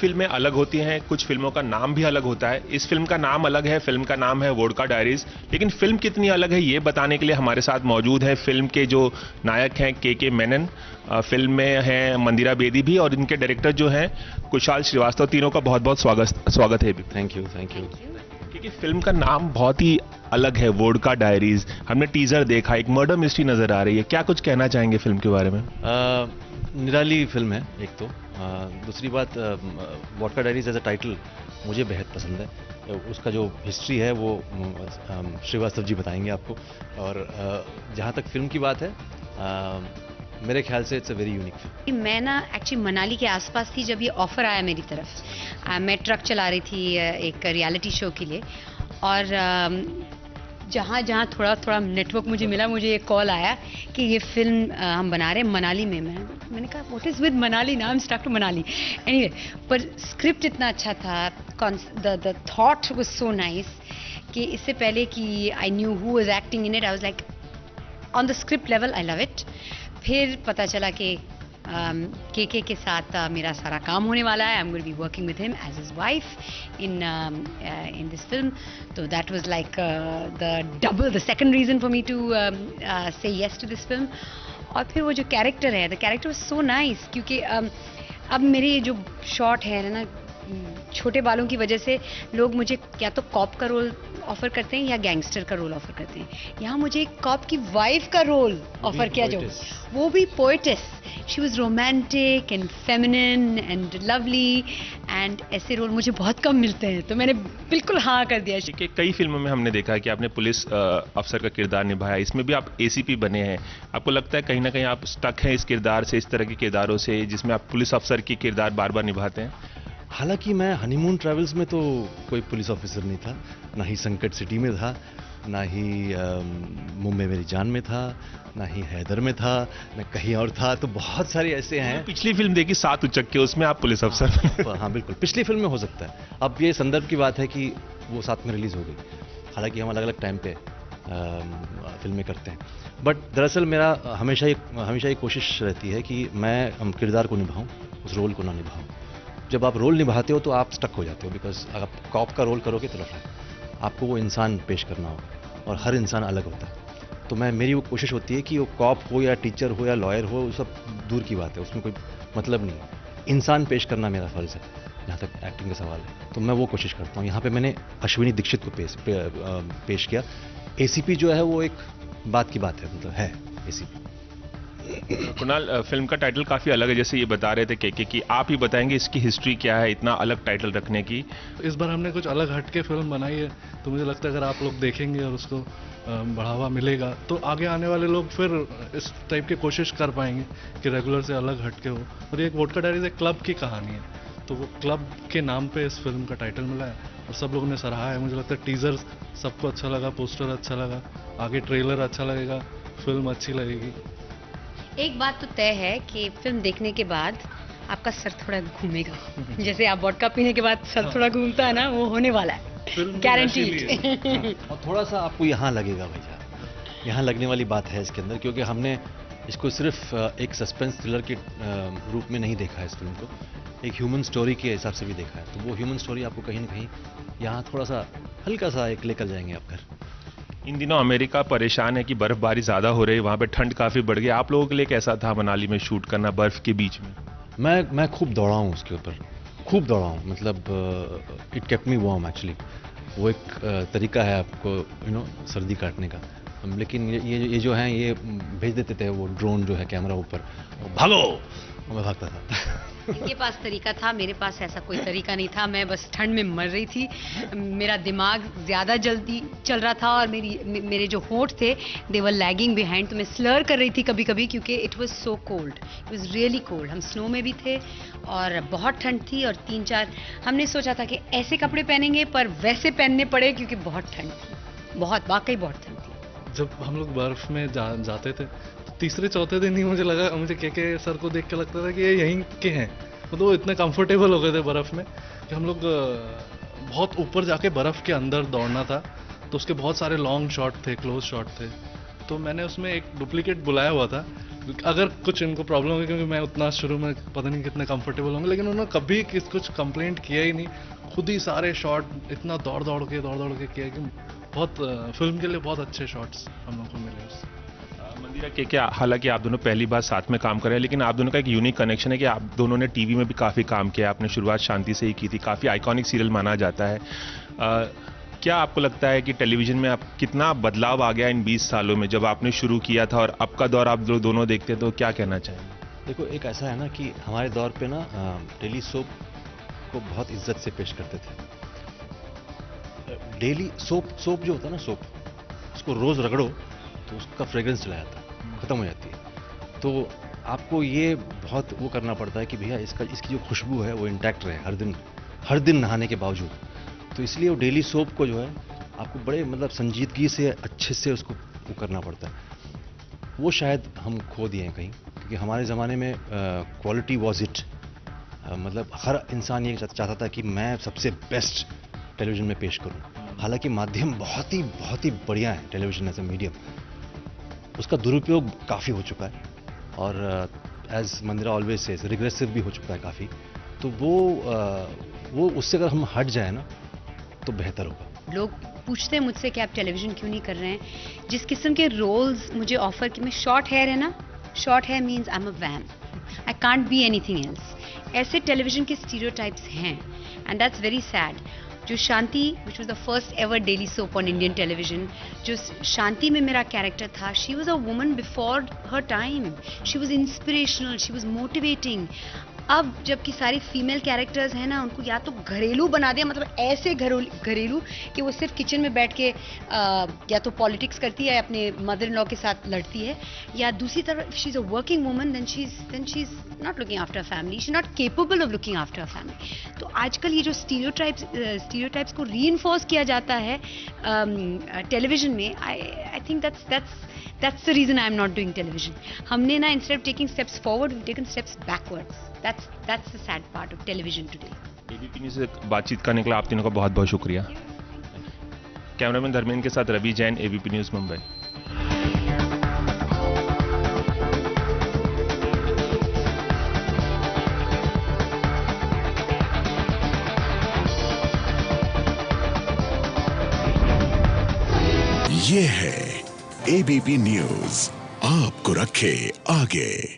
फिल्में अलग होती हैं, कुछ फिल्मों का नाम भी अलग होता है। इस फिल्म का नाम अलग है, फिल्म का नाम है वोडका डायरीज। लेकिन फिल्म कितनी अलग है ये बताने के लिए हमारे साथ मौजूद है फिल्म के जो नायक हैं के मेनन, फिल्म में हैं मंदिरा बेदी भी, और इनके डायरेक्टर जो हैं कुशाल श्रीवास्तव। तीनों का बहुत बहुत स्वागत है। Thank you. क्योंकि फिल्म का नाम बहुत ही अलग है, वोडका डायरीज। हमने टीजर देखा, एक मर्डर मिस्ट्री नजर आ रही है। क्या कुछ कहना चाहेंगे फिल्म के बारे में? निराली फिल्म है एक तो। दूसरी बात, vodka diaries as a title मुझे बेहद पसंद है। उसका जो हिस्ट्री है वो श्रीवास्तव जी बताएंगे आपको। और जहाँ तक फिल्म की बात है, मेरे ख्याल से it's a very unique film. मैं ना एक्चुअली मनाली के आसपास थी जब ये ऑफ़र आया मेरी तरफ। मैं ट्रक चला रही थी एक रियलिटी शो के लिए, और जहाँ जहाँ थोड़ा थोड़ा नेटवर्क मुझे मिला, मुझे एक कॉल आया कि ये फिल्म हम बना रहे हैं मनाली में। मैंने कहा what is with Manali, now I am stuck to Manali. Anyway, पर स्क्रिप्ट इतना अच्छा था, the thought was so nice कि इससे पहले कि I knew who was acting in it, I was like on the script level I love it. फिर पता चला कि के साथ मेरा सारा काम होने वाला है। I am going to be working with him as his wife in this film. तो that was like the second reason for me to say yes to this film. और फिर वो जो कैरेक्टर है, the character was so nice, क्योंकि अब मेरे जो शॉट है ना, छोटे बालों की वजह से लोग मुझे या तो कॉप का रोल ऑफर करते हैं या गैंगस्टर का रोल ऑफर करते हैं। यहाँ मुझे एक कॉप की वाइफ का रोल ऑफर किया, जो वो भी poetess. She was romantic and feminine and lovely, and ऐसे रोल मुझे बहुत कम मिलते हैं, तो मैंने बिल्कुल हाँ कर दिया। कि कई फिल्मों में हमने देखा है कि आपने पुलिस अफसर का किरदार निभाया, इसमें भी आप एसीपी बने हैं। आपको लगता है कहीं ना कहीं आप स्टक हैं इस किरदार से, इस तरह के किरदारों से जिसमें आप पुलिस अफसर की किरदार बार बार निभाते हैं? हालांकि मैं हनीमून ट्रैवल्स में तो कोई पुलिस ऑफिसर नहीं था, ना ही संकट सिटी में था, ना ही मुंबई मेरी जान में था, ना ही हैदर में था, ना कहीं और था। तो बहुत सारे ऐसे हैं। पिछली फिल्म देखी सात उचक्के, उसमें आप पुलिस अफसर। हाँ बिल्कुल, पिछली फिल्म में हो सकता है। अब ये संदर्भ की बात है कि वो साथ में रिलीज हो गई। हालांकि हम अलग अलग टाइम पे फिल्में करते हैं, बट दरअसल मेरा हमेशा ये कोशिश रहती है कि मैं किरदार को निभाऊं, उस रोल को ना निभाऊं। जब आप रोल निभाते हो तो आप स्टक हो जाते हो, बिकॉज अगर आप कॉप का रोल करोगे तो आपको वो इंसान पेश करना होगा, और हर इंसान अलग होता है। तो मेरी वो कोशिश होती है कि वो कॉप हो या टीचर हो या लॉयर हो, वो सब दूर की बात है, उसमें कोई मतलब नहीं है। इंसान पेश करना मेरा फर्ज है जहाँ तक एक्टिंग का सवाल है, तो मैं वो कोशिश करता हूँ। यहाँ पे मैंने अश्विनी दीक्षित को पेश किया। एसीपी जो है वो एक बात की बात है, मतलब है एसीपी। कुणाल, फिल्म का टाइटल काफ़ी अलग है, जैसे ये बता रहे थे के की। आप ही बताएंगे इसकी हिस्ट्री क्या है इतना अलग टाइटल रखने की? इस बार हमने कुछ अलग हटके फिल्म बनाई है, तो मुझे लगता है अगर आप लोग देखेंगे और उसको बढ़ावा मिलेगा तो आगे आने वाले लोग फिर इस टाइप की कोशिश कर पाएंगे कि रेगुलर से अलग हटके हो। और ये एक वोडका डायरीज एक क्लब की कहानी है, तो वो क्लब के नाम पे इस फिल्म का टाइटल मिला है, और सब लोगों ने सराहा है। मुझे लगता है टीजर सबको अच्छा लगा, पोस्टर अच्छा लगा, आगे ट्रेलर अच्छा लगेगा, फिल्म अच्छी लगेगी। एक बात तो तय है कि फिल्म देखने के बाद आपका सर थोड़ा घूमेगा। जैसे आप वोडका पीने के बाद सर थोड़ा घूमता है ना, वो होने वाला है, गारंटीड। और थोड़ा सा आपको यहाँ लगेगा भैया, यहाँ लगने वाली बात है इसके अंदर, क्योंकि हमने इसको सिर्फ एक सस्पेंस थ्रिलर के रूप में नहीं देखा है। इस फिल्म को एक ह्यूमन स्टोरी के हिसाब से भी देखा है, तो वो ह्यूमन स्टोरी आपको कहीं ना कहीं यहाँ थोड़ा सा हल्का सा एक लेकर जाएंगे आप घर। इन दिनों अमेरिका परेशान है कि बर्फबारी ज़्यादा हो रही है, वहाँ पे ठंड काफ़ी बढ़ गई। आप लोगों के लिए कैसा था मनाली में शूट करना बर्फ़ के बीच में? मैं खूब दौड़ा हूँ उसके ऊपर, खूब दौड़ा हूँ, मतलब it kept me warm actually. वो एक तरीका है आपको सर्दी काटने का। लेकिन ये जो हैं ये भेज देते थे वो ड्रोन जो है कैमरा ऊपर, भागो, मैं भागता था। इनके पास तरीका था, मेरे पास ऐसा कोई तरीका नहीं था। मैं बस ठंड में मर रही थी, मेरा दिमाग ज़्यादा जल्दी चल रहा था, और मेरे जो होंठ थे दे वर लैगिंग बिहाइंड, तो मैं स्लर कर रही थी कभी कभी, क्योंकि it was so cold, it was really cold. हम स्नो में भी थे और बहुत ठंड थी, और 3-4 हमने सोचा था कि ऐसे कपड़े पहनेंगे, पर वैसे पहनने पड़े क्योंकि बहुत ठंड थी, बहुत वाकई बहुत ठंड थी। जब हम लोग बर्फ में जाते थे, तीसरे चौथे दिन ही मुझे लगा, मुझे के सर को देख के लगता था कि ये यहीं के हैं। तो वो इतने कंफर्टेबल हो गए थे बर्फ़ में कि हम लोग बहुत ऊपर जाके बर्फ़ के अंदर दौड़ना था, तो उसके बहुत सारे लॉन्ग शॉट थे, क्लोज शॉट थे, तो मैंने उसमें एक डुप्लीकेट बुलाया हुआ था, अगर कुछ इनको प्रॉब्लम होगी, क्योंकि मैं उतना शुरू में पता नहीं कितने कंफर्टेबल होंगे, लेकिन उन्होंने कभी कुछ कंप्लेंट किया ही नहीं। खुद ही सारे शॉट इतना दौड़ दौड़ के किया कि बहुत फिल्म के लिए बहुत अच्छे शॉट्स हम लोग को मिले उससे। मंदिरा के हालांकि आप दोनों पहली बार साथ में काम कर रहे हैं, लेकिन आप दोनों का एक यूनिक कनेक्शन है कि आप दोनों ने टीवी में भी काफ़ी काम किया। आपने शुरुआत शांति से ही की थी, काफ़ी आइकॉनिक सीरियल माना जाता है। क्या आपको लगता है कि टेलीविज़न में आप कितना बदलाव आ गया इन 20 सालों में, जब आपने शुरू किया था और अब का दौर आप दोनों देखते हैं, तो क्या कहना चाहेंगे? देखो, एक ऐसा है ना कि हमारे दौर पे ना डेली सोप को बहुत इज्जत से पेश करते थे। डेली सोप जो होता है ना, सोप उसको रोज़ रगड़ो तो उसका फ्रेग्रेंस चला जाता है, ख़त्म हो जाती है। तो आपको ये बहुत वो करना पड़ता है कि भैया इसकी जो खुशबू है वो इंटैक्ट रहे हर दिन नहाने के बावजूद। तो इसलिए वो डेली सोप को जो है आपको बड़े मतलब संजीदगी से अच्छे से उसको वो करना पड़ता है। वो शायद हम खो दिए हैं कहीं, क्योंकि हमारे ज़माने में क्वालिटी वॉज इट। मतलब हर इंसान ये चाहता था कि मैं सबसे बेस्ट टेलीविज़न में पेश करूं। हालांकि माध्यम बहुत ही बढ़िया है टेलीविज़न एज ए मीडियम, उसका दुरुपयोग काफ़ी हो चुका है और एज मंदिरा ऑलवेज से रिग्रेसिव भी हो चुका है काफ़ी। तो वो उससे अगर हम हट जाए ना तो बेहतर होगा। लोग पूछते हैं मुझसे कि आप टेलीविज़न क्यों नहीं कर रहे हैं। जिस किस्म के रोल्स मुझे ऑफर कि मैं शॉर्ट हेयर है ना, short hair means I am a vamp, I can't be anything else. ऐसे टेलीविज़न के स्टीरियोटाइप्स हैं एंड दैट्स वेरी सैड। जो Shanti, which was the first ever daily soap on Indian television, जो शांति में मेरा कैरेक्टर था, she was a woman before her time. She was inspirational, she was motivating. अब जबकि सारी फीमेल कैरेक्टर्स हैं ना, उनको या तो घरेलू बना दिया, मतलब ऐसे घरेलू कि वो सिर्फ किचन में बैठ के या तो पॉलिटिक्स करती है, अपने मदर इन लॉ के साथ लड़ती है, या दूसरी तरफ she is a working woman, then she is not looking after family, she is not capable of looking after family. तो आजकल ये जो स्टीरियोटाइप्स को रीइंफोर्स किया जाता है टेलीविजन में, I think that's the reason I am not doing television. हमने ना instead of taking steps forward, we've taken steps backwards. That's the sad part of television today. ABP news से बातचीत करने के लिए आप तीनों का बहुत बहुत शुक्रिया। कैमरामैन धर्मेंद्र के साथ रवि जैन, एबीपी न्यूज़ मुंबई। ये है एबीपी न्यूज़, आपको रखे आगे।